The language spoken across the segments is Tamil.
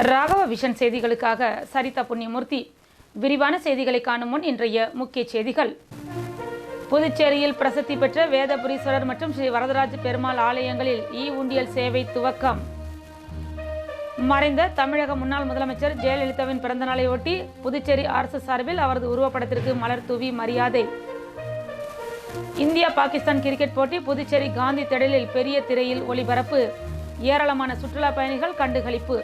ராகவ விஷன் செய்திகளுக்காக சரிதா புண்ணியமூர்த்தி. விரிவான செய்திகளை காணும் முன் இன்றைய முக்கிய செய்திகள். புதுச்சேரியில் பிரசித்தி பெற்ற வேதபுரீஸ்வரர் மற்றும் ஸ்ரீ வரதராஜ பெருமாள் ஆலயங்களில் உண்டியல் சேவை துவக்கம். மறைந்த தமிழக முன்னாள் முதலமைச்சர் ஜெயலலிதாவின் பிறந்தநாளையொட்டி புதுச்சேரி அரசு சார்பில் அவரது உருவப்படத்திற்கு மலர் தூவி மரியாதை. இந்தியா பாகிஸ்தான் கிரிக்கெட் போட்டி புதுச்சேரி காந்தி திடலில் பெரிய திரையில் ஒளிபரப்பு. ஏராளமான சுற்றுலா பயணிகள் கண்டுகளிப்பு.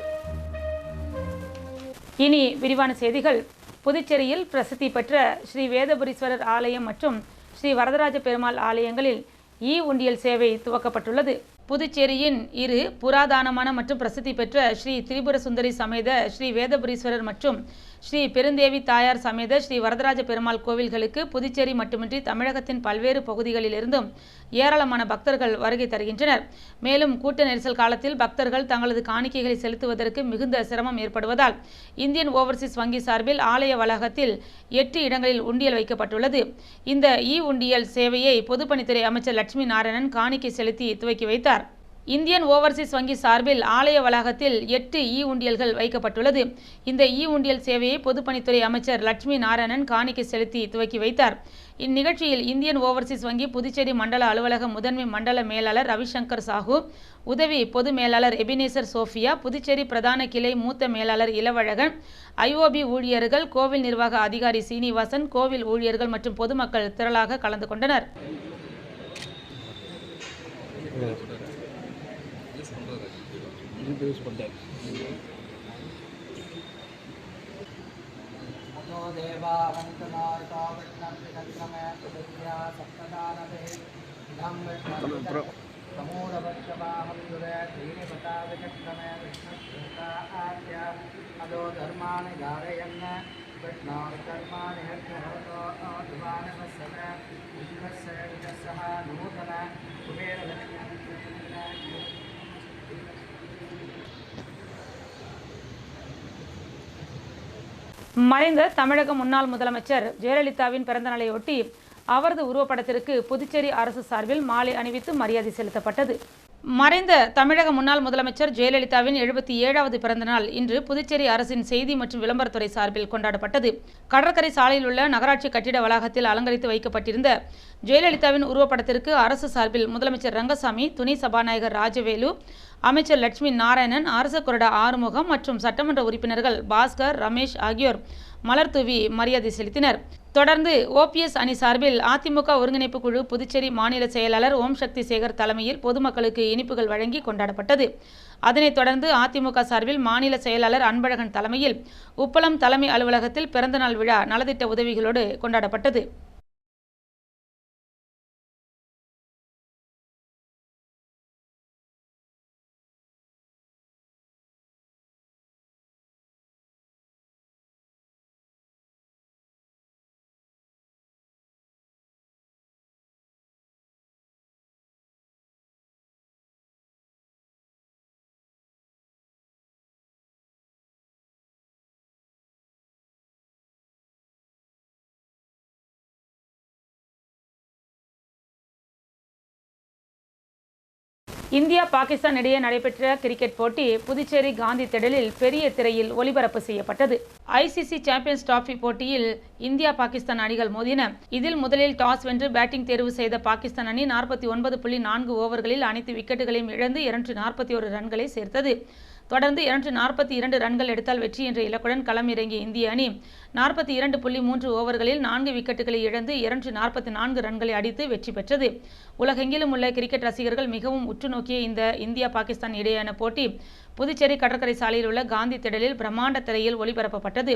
இனி விரிவான செய்திகள். புதுச்சேரியில் பிரசித்தி பெற்ற ஸ்ரீ வேதபுரீஸ்வரர் ஆலயம் மற்றும் ஸ்ரீ வரதராஜ பெருமாள் ஆலயங்களில் உண்டியல் சேவை துவக்கப்பட்டுள்ளது. புதுச்சேரியின் இரு புராதனமான மற்றும் பிரசித்தி பெற்ற ஸ்ரீ திரிபுர சுந்தரி சமேத ஸ்ரீ வேதபுரீஸ்வரர் மற்றும் ஸ்ரீ பெருந்தேவி தாயார் சமேத ஸ்ரீ வரதராஜ பெருமாள் கோவில்களுக்கு புதுச்சேரி மட்டுமின்றி தமிழகத்தின் பல்வேறு பகுதிகளிலிருந்தும் ஏராளமான பக்தர்கள் வருகை தருகின்றனர். மேலும் கூட்ட நெரிசல் காலத்தில் பக்தர்கள் தங்களது காணிக்கைகளை செலுத்துவதற்கு மிகுந்த சிரமம் ஏற்படுவதால் இந்தியன் ஓவர்சீஸ் வங்கி சார்பில் ஆலய வளாகத்தில் 8 இடங்களில் உண்டியல் வைக்கப்பட்டுள்ளது. இந்த உண்டியல் சேவையை பொதுப்பணித்துறை அமைச்சர் லட்சுமி நாராயணன் காணிக்கை செலுத்தி துவக்கி வைத்தார். இந்தியன் ஓவர்சீஸ் வங்கி சார்பில் ஆலய வளாகத்தில் 8 உண்டியல்கள் வைக்கப்பட்டுள்ளது. இந்த உண்டியல் சேவையை பொதுப்பணித்துறை அமைச்சர் லட்சுமி நாராயணன் காணிக்கை செலுத்தி துவக்கி வைத்தார். இந்நிகழ்ச்சியில் இந்தியன் ஓவர்சீஸ் வங்கி புதுச்சேரி மண்டல அலுவலக முதன்மை மண்டல மேலாளர் ரவிசங்கர் சாஹூ, உதவி பொது மேலாளர் எபினேசர் சோஃபியா, புதுச்சேரி பிரதான கிளை மூத்த மேலாளர் இளவழகன், IOB ஊழியர்கள், கோவில் நிர்வாக அதிகாரி சீனிவாசன், கோவில் ஊழியர்கள் மற்றும் பொதுமக்கள் திரளாக கலந்து கொண்டனர். மறைந்த தமிழக முன்னாள் முதலமைச்சர் ஜெயலலிதாவின் பிறந்தநாளையொட்டி அவரது உருவப்படத்திற்கு புதுச்சேரி அரசு சார்பில் மாலை அணிவித்து மரியாதை செலுத்தப்பட்டது. மறைந்த தமிழக முன்னாள் முதலமைச்சர் ஜெயலலிதாவின் 77வது பிறந்தநாள் இன்று புதுச்சேரி அரசின் செய்தி மற்றும் விளம்பரத்துறை சார்பில் கொண்டாடப்பட்டது. கடற்கரை சாலையில் உள்ள நகராட்சி கட்டிட வளாகத்தில் அலங்கரித்து வைக்கப்பட்டிருந்த ஜெயலலிதாவின் உருவப்படத்திற்கு அரசு சார்பில் முதலமைச்சர் ரங்கசாமி, துணை சபாநாயகர் ராஜவேலு, அமைச்சர் லட்சுமி நாராயணன், அரச கொறடா ஆறுமுகம் மற்றும் சட்டமன்ற உறுப்பினர்கள் பாஸ்கர், ரமேஷ் ஆகியோர் மலர் தூவி மரியாதை செலுத்தினர். தொடர்ந்து OPS அணி சார்பில் அதிமுக ஒருங்கிணைப்பு குழு புதுச்சேரி மாநில செயலாளர் ஓம் சக்தி சேகர் தலைமையில் பொதுமக்களுக்கு இனிப்புகள் வழங்கி கொண்டாடப்பட்டது. அதனைத் தொடர்ந்து அதிமுக சார்பில் மாநில செயலாளர் அன்பழகன் தலைமையில் உப்பளம் தலைமை அலுவலகத்தில் பிறந்தநாள் விழா நலத்திட்ட உதவிகளோடு கொண்டாடப்பட்டது. இந்தியா பாகிஸ்தான் இடையே நடைபெற்ற கிரிக்கெட் போட்டி புதுச்சேரி காந்தி திடலில் பெரிய திரையில் ஒளிபரப்பு செய்யப்பட்டது. ICC சாம்பியன்ஸ் டிராபி போட்டியில் இந்தியா பாகிஸ்தான் அணிகள் மோதின. இதில் முதலில் டாஸ் வென்று பேட்டிங் தேர்வு செய்த பாகிஸ்தான் அணி 49.4 ஓவர்களில் அனைத்து விக்கெட்டுகளையும் இழந்து 241 ரன்களை சேர்த்தது. தொடர்ந்து 242 ரன்கள் எடுத்தால் வெற்றி என்ற இலக்குடன் களம் இறங்கிய இந்திய அணி 42.3 ஓவர்களில் 4 விக்கெட்டுகளை இழந்து 244 ரன்களை அடித்து வெற்றி பெற்றது. உலகெங்கிலும் உள்ள கிரிக்கெட் ரசிகர்கள் மிகவும் உற்று நோக்கிய இந்த இந்தியா பாகிஸ்தான் இடையேயான போட்டி புதுச்சேரி கடற்கரை சாலையில் உள்ள காந்தி திடலில் பிரம்மாண்ட திரையில் ஒளிபரப்பப்பட்டது.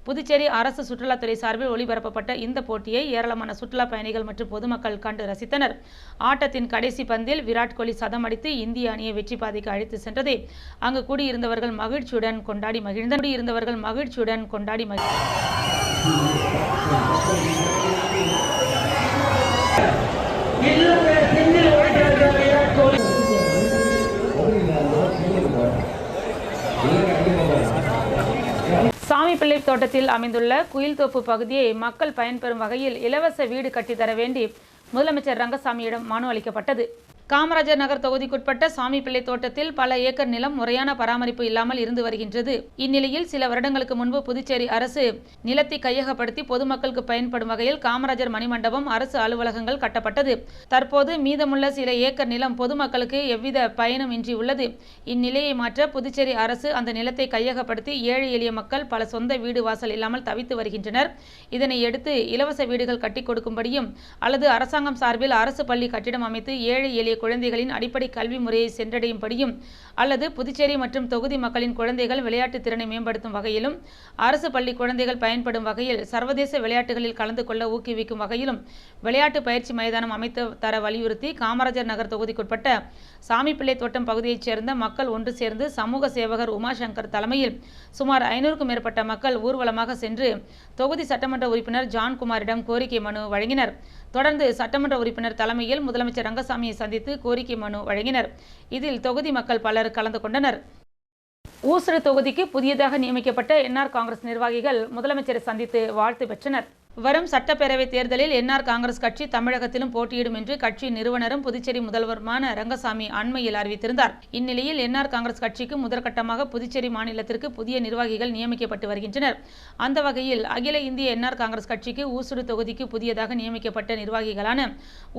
புதுச்சேரி அரசு சுற்றுலாத்துறை சார்பில் ஒளிபரப்பப்பட்ட இந்த போட்டியை ஏராளமான சுற்றுலா பயணிகள் மற்றும் பொதுமக்கள் கண்டு ரசித்தனர். ஆட்டத்தின் கடைசி பந்தில் விராட் கோலி சதம் அடித்து இந்திய அணியை வெற்றி பாதைக்கு அழைத்து சென்றதை அங்கு கூடியிருந்தவர்கள் மகிழ்ச்சியுடன் கொண்டாடி மகிழ்ந்தனர். சாமிப்பிள்ளை தோட்டத்தில் அமைந்துள்ள குயில்தோப்பு பகுதியை மக்கள் பயன்பெறும் வகையில் இலவச வீடு கட்டித்தர வேண்டி முதலமைச்சர் ரங்கசாமியிடம் மனு அளிக்கப்பட்டது. காமராஜர் நகர் தொகுதிக்குட்பட்ட சாமிப்பிள்ளை தோட்டத்தில் பல ஏக்கர் நிலம் முறையான பராமரிப்பு இல்லாமல் இருந்து வருகின்றது. இந்நிலையில் சில வருடங்களுக்கு முன்பு புதுச்சேரி அரசு நிலத்தை கையகப்படுத்தி பொதுமக்களுக்கு பயன்படும் வகையில் காமராஜர் மணிமண்டபம், அரசு அலுவலகங்கள் கட்டப்பட்டது. தற்போது மீதமுள்ள சில ஏக்கர் நிலம் பொதுமக்களுக்கு எவ்வித பயனும் இன்றி உள்ளது. இந்நிலையை மாற்ற புதுச்சேரி அரசு அந்த நிலத்தை கையகப்படுத்தி ஏழை எளிய மக்கள் பல சொந்த வீடு வாசல் இல்லாமல் தவித்து வருகின்றனர். இதனை அடுத்து இலவச வீடுகள் கட்டிக் கொடுக்கும்படியும் அல்லது அரசாங்கம் சார்பில் அரசு பள்ளி கட்டிடம் அமைத்து ஏழை எளிய குழந்தைகளின் அடிப்படை கல்வி முறையை சென்றடையும்படியும் அல்லது புதுச்சேரி மற்றும் தொகுதி மக்களின் குழந்தைகள் விளையாட்டு திறனை மேம்படுத்தும் வகையிலும் அரசு பள்ளி குழந்தைகள் பயன்படும் வகையில் சர்வதேச விளையாட்டுகளில் கலந்து கொள்ள ஊக்குவிக்கும் வகையிலும் விளையாட்டு பயிற்சி மைதானம் அமைத்து தர வலியுறுத்தி காமராஜர் நகர் தொகுதிக்குட்பட்ட சாமிப்பிள்ளை தோட்டம் பகுதியைச் சேர்ந்த மக்கள் ஒன்று சேர்ந்து சமூக சேவகர் உமாசங்கர் தலைமையில் சுமார் 500க்கும் மேற்பட்ட மக்கள் ஊர்வலமாக சென்று தொகுதி சட்டமன்ற உறுப்பினர் ஜான்குமாரிடம் கோரிக்கை மனு வழங்கினர். தொடர்ந்து சட்டமன்ற உறுப்பினர் தலைமையில் முதலமைச்சர் ரங்கசாமியை சந்தித்து கோரிக்கை மனு வழங்கினர். இதில் தொகுதி மக்கள் பலர் கலந்து கொண்டனர். ஊசுடு தொகுதிக்கு புதியதாக நியமிக்கப்பட்ட என்ஆர் காங்கிரஸ் நிர்வாகிகள் முதலமைச்சரை சந்தித்து வாழ்த்து பெற்றனர். வரும் சட்டப்பேரவை தேர்தலில் என்ஆர் காங்கிரஸ் கட்சி தமிழகத்திலும் போட்டியிடும் என்று கட்சி நிறுவனரும் புதுச்சேரி முதல்வருமான ரங்கசாமி அண்மையில் அறிவித்திருந்தார். இந்நிலையில் என்ஆர் காங்கிரஸ் கட்சிக்கு முதற்கட்டமாக புதுச்சேரி மாநிலத்திற்கு புதிய நிர்வாகிகள் நியமிக்கப்பட்டு வருகின்றனர். அந்த வகையில் அகில இந்திய என்ஆர் காங்கிரஸ் கட்சிக்கு ஊசுடு தொகுதிக்கு புதியதாக நியமிக்கப்பட்ட நிர்வாகிகளான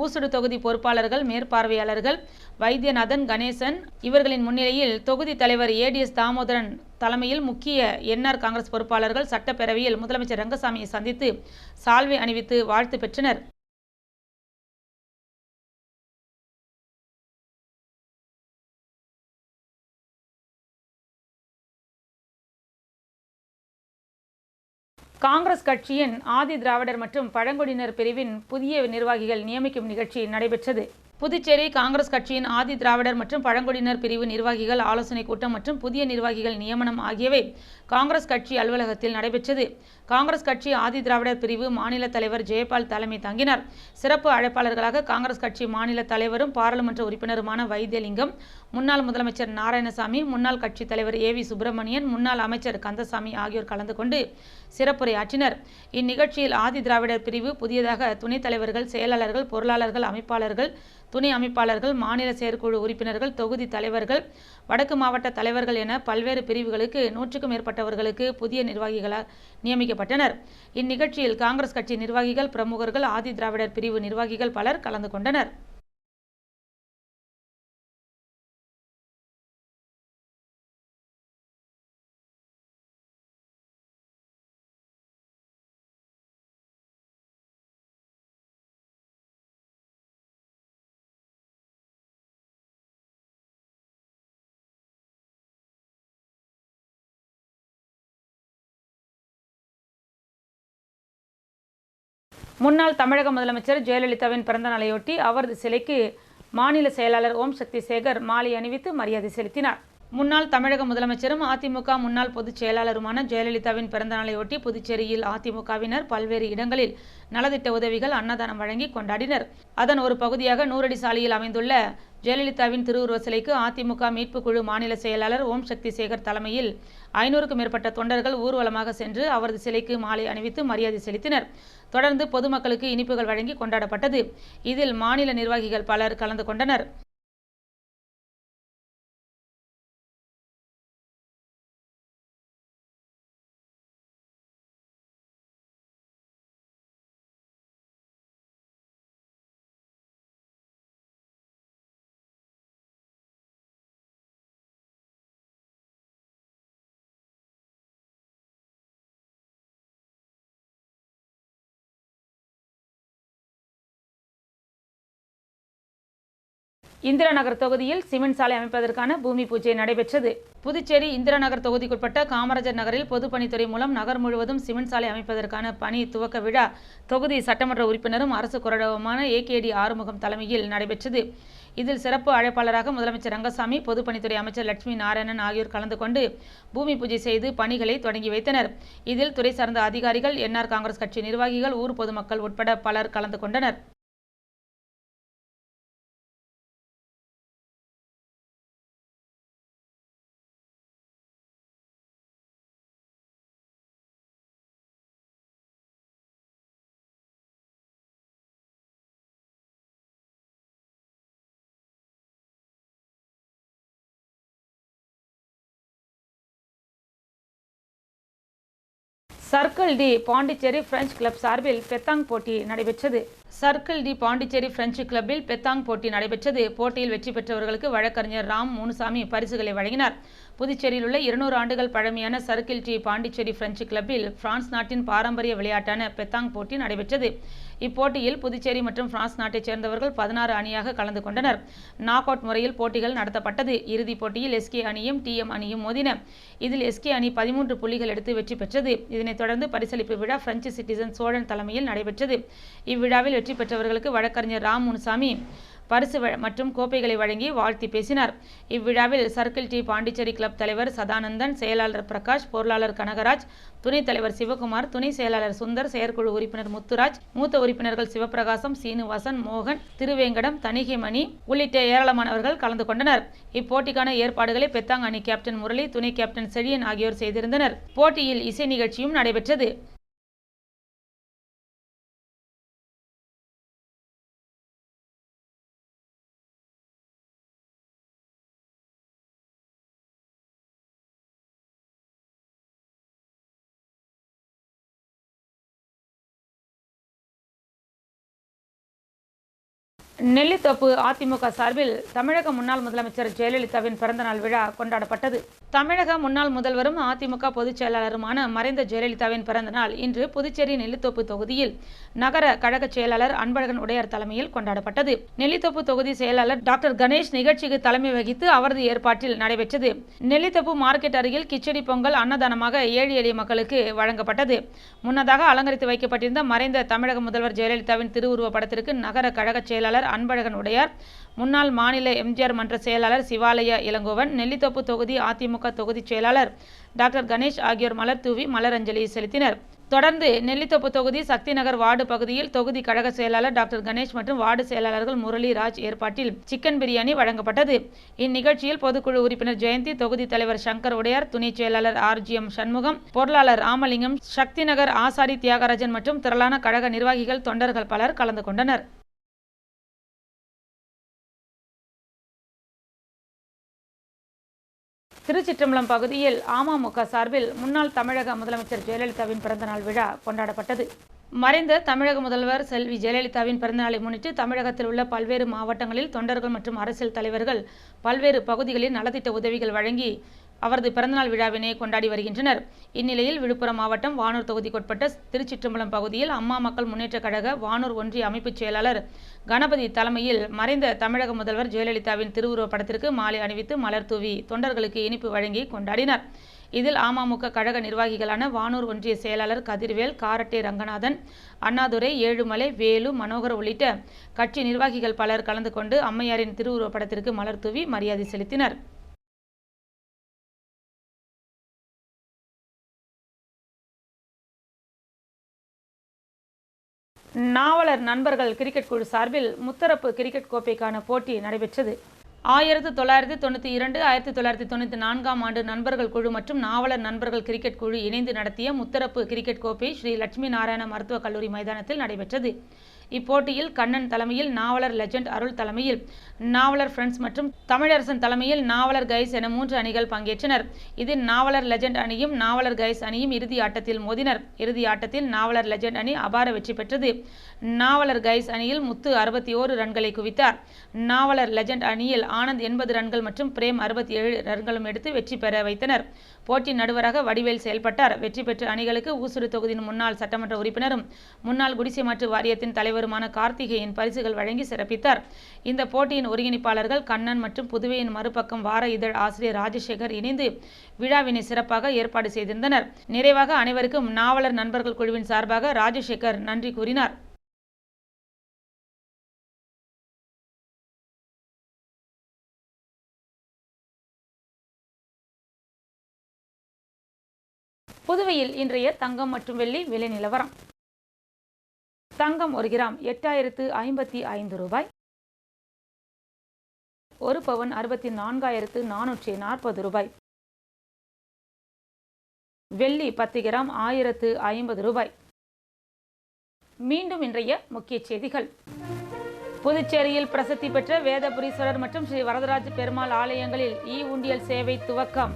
ஊசுடு தொகுதி பொறுப்பாளர்கள், மேற்பார்வையாளர்கள் வைத்தியநாதன், கணேசன் இவர்களின் முன்னிலையில் தொகுதி தலைவர் ஏடிஎஸ் தாமோதரன் தலைமையில் முக்கிய என்ஆர் காங்கிரஸ் பொறுப்பாளர்கள் சட்டப்பேரவையில் முதலமைச்சர் ரங்கசாமியை சந்தித்து சால்வை அணிவித்து வாழ்த்து பெற்றனர். காங்கிரஸ் கட்சியின் ஆதி திராவிடர் மற்றும் பழங்குடியினர் பிரிவின் புதிய நிர்வாகிகள் நியமிக்கும் நிகழ்ச்சி நடைபெற்றது. புதுச்சேரி காங்கிரஸ் கட்சியின் ஆதி திராவிடர் மற்றும் பழங்குடியினர் பிரிவு நிர்வாகிகள் ஆலோசனைக் கூட்டம் மற்றும் புதிய நிர்வாகிகள் நியமனம் ஆகியவை காங்கிரஸ் கட்சி அலுவலகத்தில் நடைபெற்றது. காங்கிரஸ் கட்சி ஆதி திராவிடர் பிரிவு மாநில தலைவர் ஜெயபால் தலைமை தாங்கினார். சிறப்பு அழைப்பாளர்களாக காங்கிரஸ் கட்சி மாநில தலைவரும் பாராளுமன்ற உறுப்பினருமான வைத்தியலிங்கம், முன்னாள் முதலமைச்சர் நாராயணசாமி, முன்னாள் கட்சி தலைவர் ஏவி சுப்பிரமணியன், முன்னாள் அமைச்சர் கந்தசாமி ஆகியோர் கலந்து கொண்டு சிறப்புரையாற்றினர். இந்நிகழ்ச்சியில் ஆதி திராவிடர் பிரிவு புதியதாக துணைத் தலைவர்கள், செயலாளர்கள், பொருளாளர்கள், அமைப்பாளர்கள், துணை அமைப்பாளர்கள், மாநில செயற்குழு உறுப்பினர்கள், தொகுதி தலைவர்கள், வடக்கு மாவட்ட தலைவர்கள் என பல்வேறு பிரிவுகளுக்கு 100க்கும் மேற்பட்டவர்களுக்கு புதிய நிர்வாகிகளால் நியமிக்கப்பட்டனர். இந்நிகழ்ச்சியில் காங்கிரஸ் கட்சி நிர்வாகிகள், பிரமுகர்கள், ஆதி திராவிடர் பிரிவு நிர்வாகிகள் பலர் கலந்து கொண்டனர். முன்னாள் தமிழக முதலமைச்சர் ஜெயலலிதாவின் பிறந்த நாளையொட்டி அவரது சிலைக்கு மாநில செயலாளர் ஓம் சக்தி சேகர் மாலை அணிவித்து மரியாதை செலுத்தினார். முன்னாள் தமிழக முதலமைச்சரும் அதிமுக முன்னாள் பொதுச் செயலாளருமான ஜெயலலிதாவின் பிறந்த நாளையொட்டி புதுச்சேரியில் அதிமுகவினர் பல்வேறு இடங்களில் நலத்திட்ட உதவிகள், அன்னதானம் வழங்கி கொண்டாடினர். அதன் ஒரு பகுதியாக 100 அடி சாலையில் அமைந்துள்ள ஜெயலலிதாவின் திருவுருவ சிலைக்கு அதிமுக மீட்பு குழு மாநில செயலாளர் ஓம் சக்தி சேகர் தலைமையில் 500க்கும் மேற்பட்ட தொண்டர்கள் ஊர்வலமாக சென்று அவரது சிலைக்கு மாலை அணிவித்து மரியாதை செலுத்தினர். தொடர்ந்து பொதுமக்களுக்கு இனிப்புகள் வழங்கி கொண்டாடப்பட்டது. இதில் மாநில நிர்வாகிகள் பலர் கலந்து கொண்டனர். இந்திரா நகர் தொகுதியில் சிமெண்ட் சாலை அமைப்பதற்கான பூமி பூஜை நடைபெற்றது. புதுச்சேரி இந்திரா நகர் தொகுதிக்குட்பட்ட காமராஜர் நகரில் பொதுப்பணித்துறை மூலம் நகர் முழுவதும் சிமெண்ட் சாலை அமைப்பதற்கான பணி துவக்க விழா தொகுதி சட்டமன்ற உறுப்பினரும் அரசு கொறடாவுமான ஏகேடி ஆறுமுகம் தலைமையில் நடைபெற்றது. இதில் சிறப்பு அழைப்பாளராக முதலமைச்சர் ரங்கசாமி, பொதுப்பணித்துறை அமைச்சர் லட்சுமி நாராயணன் ஆகியோர் கலந்து கொண்டு பூமி பூஜை செய்து பணிகளை தொடங்கி வைத்தனர். இதில் துறை சார்ந்த அதிகாரிகள், என்ஆர் காங்கிரஸ் கட்சி நிர்வாகிகள், ஊர் பொதுமக்கள் உட்பட பலர் கலந்து கொண்டனர். சர்க்கிள் டி பாண்டிச்சேரி பிரெஞ்சு கிளப் சார்பில் பெத்தாங் போட்டி நடைபெற்றது. சர்க்கிள் டி பாண்டிச்சேரி பிரெஞ்சு கிளப்பில் பெத்தாங் போட்டி நடைபெற்றது. போட்டியில் வெற்றி பெற்றவர்களுக்கு வழக்கறிஞர் ராம் முனுசாமி பரிசுகளை வழங்கினார். புதுச்சேரியில் உள்ள 200 ஆண்டுகள் பழமையான சர்க்கிள் டி பாண்டிச்சேரி பிரெஞ்சு கிளப்பில் பிரான்ஸ் நாட்டின் பாரம்பரிய விளையாட்டான பெத்தாங் போட்டி நடைபெற்றது. இப்போட்டியில் புதுச்சேரி மற்றும் பிரான்ஸ் நாட்டைச் சேர்ந்தவர்கள் 16 அணியாக கலந்து கொண்டனர். நாக் அவுட் முறையில் போட்டிகள் நடத்தப்பட்டது. இறுதிப் போட்டியில் எஸ்கே அணியும் டிஎம் அணியும் மோதின. இதில் எஸ்கே அணி 13 புள்ளிகள் எடுத்து வெற்றி பெற்றது. இதனைத் தொடர்ந்து பரிசளிப்பு விழா பிரெஞ்சு சிட்டிசன் சோழன் தலைமையில் நடைபெற்றது. இவ்விழாவில் வெற்றி பெற்றவர்களுக்கு வழக்கறிஞர் ராம் முனுசாமி பரிசு மற்றும் கோப்பைகளை வழங்கி வாழ்த்தி பேசினார். இவ்விழாவில் சர்க்கிள் டி பாண்டிச்சேரி கிளப் தலைவர் சதானந்தன், செயலாளர் பிரகாஷ், பொருளாளர் கனகராஜ், துணைத் தலைவர் சிவகுமார், துணை செயலாளர் சுந்தர், செயற்குழு உறுப்பினர் முத்துராஜ், மூத்த உறுப்பினர்கள் சிவபிரகாசம், சீனிவாசன், மோகன், திருவேங்கடம், தணிகைமணி உள்ளிட்ட ஏராளமானவர்கள் கலந்து கொண்டனர். இப்போட்டிக்கான ஏற்பாடுகளை பெத்தாங் அணி கேப்டன் முரளி, துணை கேப்டன் செழியன் ஆகியோர் செய்திருந்தனர். போட்டியில் இசை நிகழ்ச்சியும் நடைபெற்றது. நெல்லித்தோப்பு அதிமுக சார்பில் தமிழக முன்னாள் முதலமைச்சர் ஜெயலலிதாவின் பிறந்தநாள் விழா கொண்டாடப்பட்டது. தமிழக முன்னாள் முதல்வரும் அதிமுக பொதுச் செயலாளருமான மறைந்த ஜெயலலிதாவின் பிறந்தநாள் இன்று புதுச்சேரி நெல்லித்தோப்பு தொகுதியில் நகர கழக செயலாளர் அன்பழகன் உடையார் தலைமையில் கொண்டாடப்பட்டது. நெல்லித்தோப்பு தொகுதி செயலாளர் டாக்டர் கணேஷ் நிகழ்ச்சிக்கு தலைமை வகித்து அவரது ஏற்பாட்டில் நடைபெற்றது. நெல்லித்தோப்பு மார்க்கெட் அருகில் கிச்சடி பொங்கல் அன்னதானமாக ஏழை எளிய மக்களுக்கு வழங்கப்பட்டது. முன்னதாக அலங்கரித்து வைக்கப்பட்டிருந்த மறைந்த தமிழக முதல்வர் ஜெயலலிதாவின் திருவுருவ படத்திற்கு நகர கழக செயலாளர் அன்பழகன் உடையார், முன்னாள் மாநில எம்ஜிஆர் மன்ற செயலாளர் சிவாலய இளங்கோவன், நெல்லித்தோப்பு தொகுதி அதிமுக தொகுதி செயலாளர் டாக்டர் கணேஷ் ஆகியோர் மலர் தூவி மலரஞ்சலி செலுத்தினர். தொடர்ந்து நெல்லித்தோப்பு தொகுதி சக்தி நகர் வார்டு பகுதியில் தொகுதி கழக செயலாளர் டாக்டர் கணேஷ் மற்றும் வார்டு செயலாளர்கள் முரளி ராஜ் ஏற்பாட்டில் சிக்கன் பிரியாணி வழங்கப்பட்டது. இந்நிகழ்ச்சியில் பொதுக்குழு உறுப்பினர் ஜெயந்தி, தொகுதி தலைவர் சங்கர் உடையார், துணை செயலாளர் RGM சண்முகம், பொருளாளர் ராமலிங்கம், சக்தி நகர் ஆசாரி தியாகராஜன் மற்றும் திரளான கழக நிர்வாகிகள், தொண்டர்கள் பலர் கலந்து கொண்டனர். திருச்சிற்றம்பலம் பகுதியில் அமமுக சார்பில் முன்னாள் தமிழக முதலமைச்சர் ஜெயலலிதாவின் பிறந்தநாள் விழா கொண்டாடப்பட்டது. மறைந்த தமிழக முதல்வர் செல்வி ஜெயலலிதாவின் பிறந்தநாளை முன்னிட்டு தமிழகத்தில் உள்ள பல்வேறு மாவட்டங்களில் தொண்டர்கள் மற்றும் அரசியல் தலைவர்கள் பல்வேறு பகுதிகளில் நலத்திட்ட உதவிகள் வழங்கி அவரது பிறந்தநாள் விழாவினை கொண்டாடி வருகின்றனர். இந்நிலையில் விழுப்புரம் மாவட்டம் வானூர் தொகுதிக்குட்பட்ட திருச்சிற்றம்பலம் பகுதியில் அம்மா மக்கள் முன்னேற்றக் கழக வானூர் ஒன்றிய அமைப்புச் செயலாளர் கணபதி தலைமையில் மறைந்த தமிழக முதல்வர் ஜெயலலிதாவின் திருவுருவ படத்திற்கு மாலை அணிவித்து மலர் தூவி தொண்டர்களுக்கு இனிப்பு வழங்கி கொண்டாடினர். இதில் அமமுக கழக நிர்வாகிகளான வானூர் ஒன்றிய செயலாளர் கதிர்வேல், காரட்டை ரங்கநாதன், அண்ணாதுரை, ஏழுமலை, வேலு, மனோகர் உள்ளிட்ட கட்சி நிர்வாகிகள் பலர் கலந்து கொண்டு அம்மையாரின் திருவுருவ படத்திற்கு மலர் தூவி மரியாதை செலுத்தினர். நாவலர் நண்பர்கள் கிரிக்கெட் குழு சார்பில் முத்தரப்பு கிரிக்கெட் கோப்பைக்கான போட்டி நடைபெற்றது. 1992, 1994 ஆண்டு நண்பர்கள் குழு மற்றும் நாவலர் நண்பர்கள் கிரிக்கெட் குழு இணைந்து நடத்திய முத்தரப்பு கிரிக்கெட் கோப்பை ஸ்ரீ லட்சுமி நாராயண மருத்துவக் கல்லூரி மைதானத்தில் நடைபெற்றது. இப்போட்டியில் கண்ணன் தலைமையில் நாவலர் லெஜண்ட், அருள் தலைமையில் நாவலர் ஃப்ரெண்ட்ஸ் மற்றும் தமிழரசன் தலைமையில் நாவலர் கைஸ் என 3 அணிகள் பங்கேற்றனர். இதில் நாவலர் லெஜண்ட் அணியும் நாவலர் கைஸ் அணியும் இறுதி ஆட்டத்தில் மோதினர். இறுதி ஆட்டத்தில் நாவலர் லெஜண்ட் அணி அபார வெற்றி பெற்றது. நாவலர் கைஸ் அணியில் முத்து 61 ரன்களை குவித்தார். நாவலர் லெஜண்ட் அணியில் ஆனந்த் 80 ரன்கள் மற்றும் பிரேம் 67 ரன்களும் எடுத்து வெற்றி பெற வைத்தனர். போட்டி நடுவராக வடிவேல் செயல்பட்டார். வெற்றி பெற்ற அணிகளுக்கு ஊசுடு தொகுதியின் முன்னாள் சட்டமன்ற உறுப்பினரும் முன்னாள் குடிசை மாற்று வாரியத்தின் தலைவருமான கார்த்திகேயன் பரிசுகள் வழங்கி சிறப்பித்தார். இந்த போட்டியின் ஒருங்கிணைப்பாளர்கள் கண்ணன் மற்றும் புதுவையின் மறுபக்கம் வார இதழ் ஆசிரியர் ராஜசேகர் இணைந்து விழாவினை சிறப்பாக ஏற்பாடு செய்திருந்தனர். நிறைவாக அனைவருக்கும் நாவலர் நண்பர்கள் குழுவின் சார்பாக ராஜசேகர் நன்றி கூறினார். புதுவையில் இன்றைய தங்கம் மற்றும் வெள்ளி விலை நிலவரம். தங்கம் 1 கிராம் 8055 ரூபாய். 1 பவுன் 64,440 ரூபாய். வெள்ளி 10 கிராம் 1050 ரூபாய். மீண்டும் இன்றைய முக்கிய செய்திகள். புதுச்சேரியில் பிரசித்தி பெற்ற வேதபுரீஸ்வரர் மற்றும் ஸ்ரீ வரதராஜ பெருமாள் ஆலயங்களில் உண்டியல் சேவை துவக்கம்.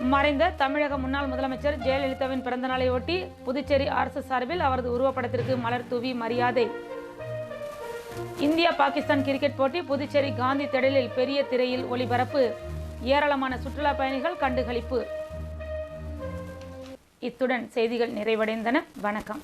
மறைந்த தமிழக முன்னாள் முதலமைச்சர் ஜெயலலிதாவின் பிறந்தநாளை ஒட்டி புதுச்சேரி அரசு சார்பில் அவரது உருவப்படத்திற்கு மலர் தூவி மரியாதை. இந்தியா பாகிஸ்தான் கிரிக்கெட் போட்டி புதுச்சேரி காந்தி திடலில் பெரிய திரையில் ஒளிபரப்பு. ஏராளமான சுற்றுலா பயணிகள் கண்டுகளிப்பு. இத்துடன் செய்திகள் நிறைவடைந்தன. வணக்கம்.